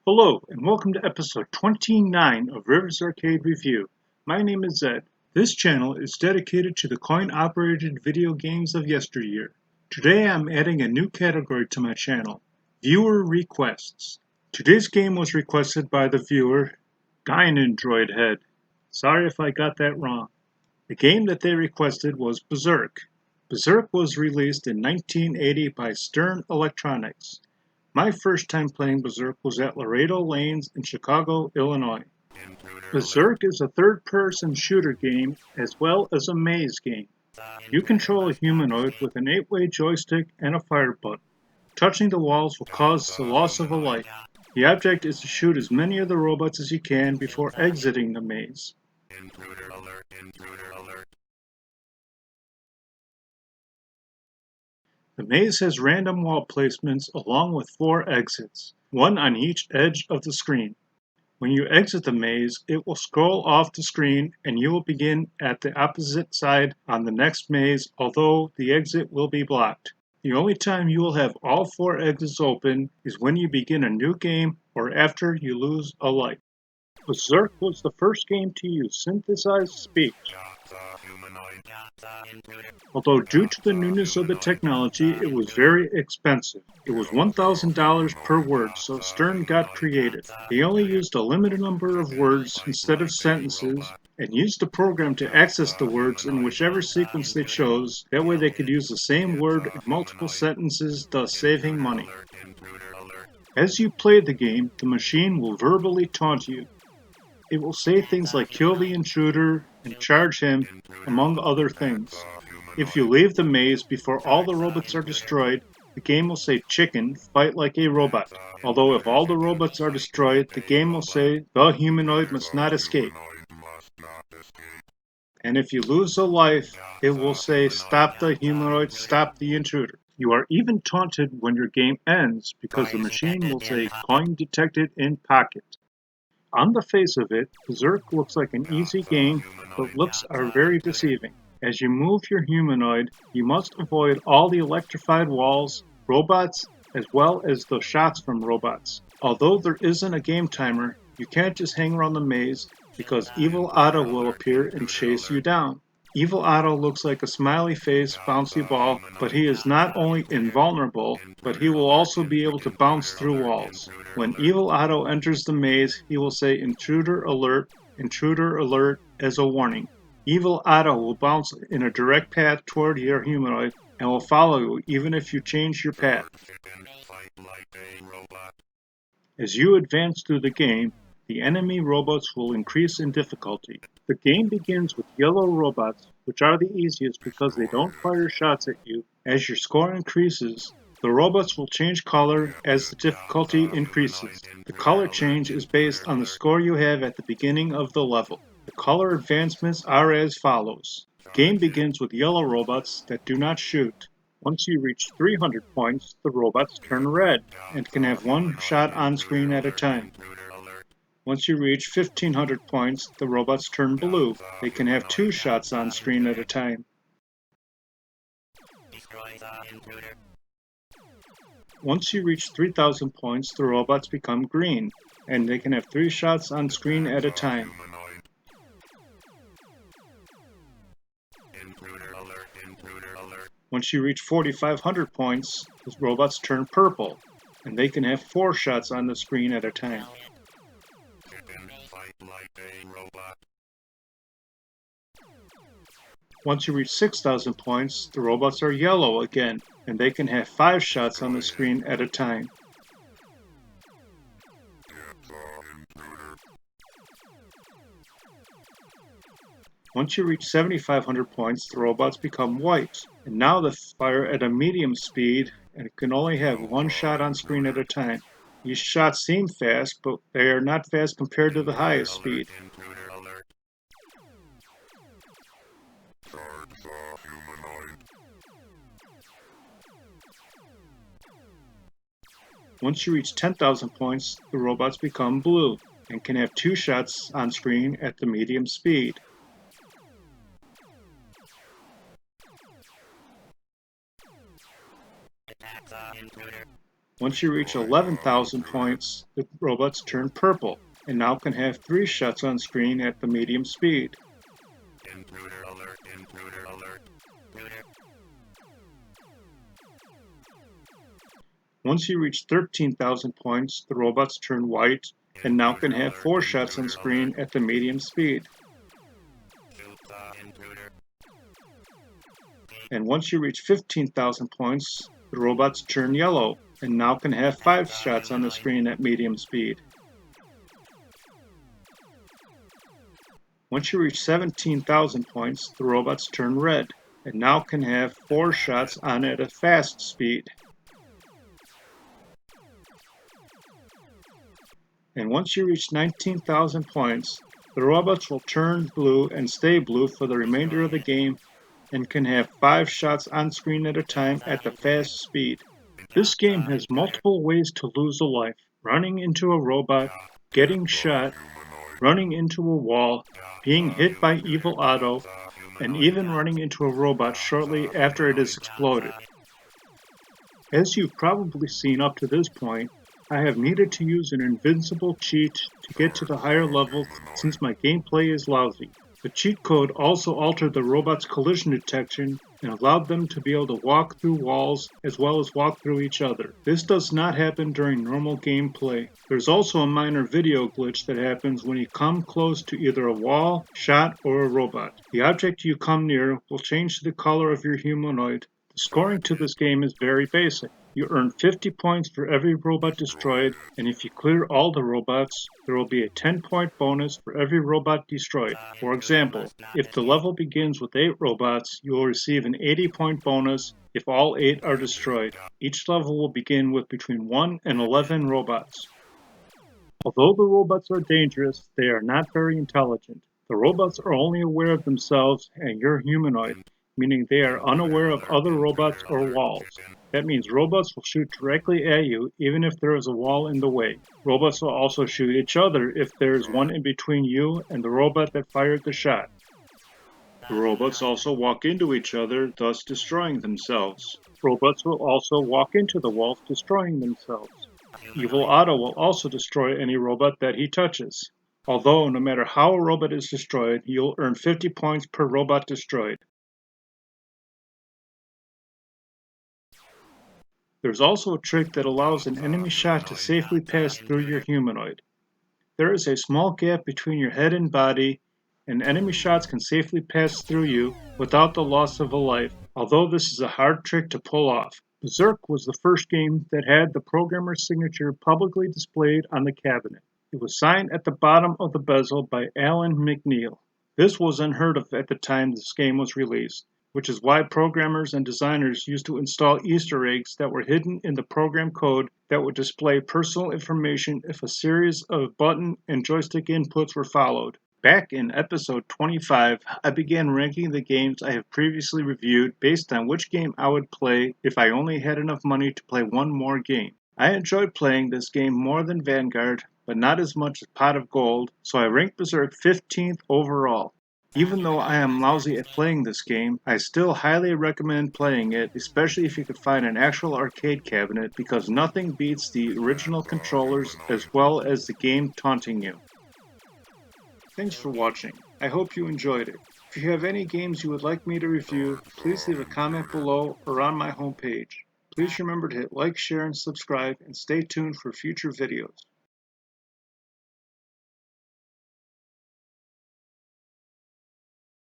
Hello, and welcome to episode 29 of Rivers Arcade Review. My name is Zed. This channel is dedicated to the coin-operated video games of yesteryear. Today I'm adding a new category to my channel, Viewer Requests. Today's game was requested by the viewer, Dynandroid Head. Sorry if I got that wrong. The game that they requested was Berzerk. Berzerk was released in 1980 by Stern Electronics. My first time playing Berzerk was at Laredo Lanes in Chicago, Illinois. Berzerk is a third-person shooter game as well as a maze game. You control a humanoid with an 8-way joystick and a fire button. Touching the walls will cause the loss of a life. The object is to shoot as many of the robots as you can before exiting the maze. Intruder alert, intruder alert. The maze has random wall placements along with 4 exits, one on each edge of the screen. When you exit the maze, it will scroll off the screen and you will begin at the opposite side on the next maze, although the exit will be blocked. The only time you will have all 4 exits open is when you begin a new game or after you lose a life. Berzerk was the first game to use synthesized speech. Although due to the newness of the technology, it was very expensive. It was $1,000 per word, so Stern got creative. They only used a limited number of words instead of sentences, and used the program to access the words in whichever sequence they chose. That way they could use the same word in multiple sentences, thus saving money. As you play the game, the machine will verbally taunt you. It will say things like kill the intruder and charge him, among other things. If you leave the maze before all the robots are destroyed, the game will say chicken, fight like a robot. Although if all the robots are destroyed, the game will say the humanoid must not escape. And if you lose a life, it will say stop the humanoid, stop the intruder. You are even taunted when your game ends because the machine will say coin detected in pocket. On the face of it, Berzerk looks like an easy game, but looks are very deceiving. As you move your humanoid, you must avoid all the electrified walls, robots, as well as the shots from robots. Although there isn't a game timer, you can't just hang around the maze because Evil Otto will appear and chase you down. Evil Otto looks like a smiley face, bouncy ball, but he is not only invulnerable, but he will also be able to bounce through walls. When Evil Otto enters the maze, he will say intruder alert as a warning. Evil Otto will bounce in a direct path toward your humanoid and will follow you even if you change your path. As you advance through the game, the enemy robots will increase in difficulty. The game begins with yellow robots, which are the easiest because they don't fire shots at you. As your score increases, the robots will change color as the difficulty increases. The color change is based on the score you have at the beginning of the level. The color advancements are as follows. The game begins with yellow robots that do not shoot. Once you reach 300 points, the robots turn red and can have one shot on screen at a time. Once you reach 1500 points, the robots turn blue. They can have 2 shots on screen at a time. Once you reach 3000 points, the robots become green, and they can have 3 shots on screen at a time. Once you reach 4500 points, the robots turn purple, and they can have 4 shots on the screen at a time. Once you reach 6000 points, the robots are yellow again, and they can have 5 shots on the screen at a time. Once you reach 7500 points, the robots become white, and now they fire at a medium speed and can only have 1 shot on screen at a time. These shots seem fast, but they are not fast compared to the highest speed. Once you reach 10,000 points, the robots become blue and can have 2 shots on screen at the medium speed. Once you reach 11,000 points, the robots turn purple and now can have 3 shots on screen at the medium speed. Intruder alert, intruder alert. Once you reach 13,000 points, the robots turn white and now can have 4 shots on screen at the medium speed. And once you reach 15,000 points, the robots turn yellow and now can have 5 shots on the screen at medium speed. Once you reach 17,000 points, the robots turn red and now can have 4 shots on at a fast speed. And once you reach 19,000 points, the robots will turn blue and stay blue for the remainder of the game and can have 5 shots on screen at a time at the fast speed. This game has multiple ways to lose a life: running into a robot, getting shot, running into a wall, being hit by Evil Otto, and even running into a robot shortly after it has exploded. As you've probably seen up to this point, I have needed to use an invincible cheat to get to the higher levels since my gameplay is lousy. The cheat code also altered the robot's collision detection and allowed them to be able to walk through walls as well as walk through each other. This does not happen during normal gameplay. There's also a minor video glitch that happens when you come close to either a wall, shot, or a robot. The object you come near will change the color of your humanoid. The scoring to this game is very basic. You earn 50 points for every robot destroyed, and if you clear all the robots, there will be a 10-point bonus for every robot destroyed. For example, if the level begins with 8 robots, you will receive an 80-point bonus if all 8 are destroyed. Each level will begin with between 1 and 11 robots. Although the robots are dangerous, they are not very intelligent. The robots are only aware of themselves and your humanoid, meaning they are unaware of other robots or walls. That means robots will shoot directly at you even if there is a wall in the way. Robots will also shoot each other if there is one in between you and the robot that fired the shot. The robots also walk into each other, thus destroying themselves. Robots will also walk into the walls, destroying themselves. Evil Otto will also destroy any robot that he touches. Although, no matter how a robot is destroyed, you'll earn 50 points per robot destroyed. There's also a trick that allows an enemy shot to safely pass through your humanoid. There is a small gap between your head and body, and enemy shots can safely pass through you without the loss of a life, although this is a hard trick to pull off. Berzerk was the first game that had the programmer's signature publicly displayed on the cabinet. It was signed at the bottom of the bezel by Alan McNeil. This was unheard of at the time this game was released, which is why programmers and designers used to install Easter eggs that were hidden in the program code that would display personal information if a series of button and joystick inputs were followed. Back in episode 25, I began ranking the games I have previously reviewed based on which game I would play if I only had enough money to play one more game. I enjoyed playing this game more than Vanguard, but not as much as Pot of Gold, so I ranked Berzerk 15th overall. Even though I am lousy at playing this game, I still highly recommend playing it, especially if you could find an actual arcade cabinet, because nothing beats the original controllers as well as the game taunting you. Thanks for watching. I hope you enjoyed it. If you have any games you would like me to review, please leave a comment below or on my homepage. Please remember to hit like, share, and subscribe, and stay tuned for future videos.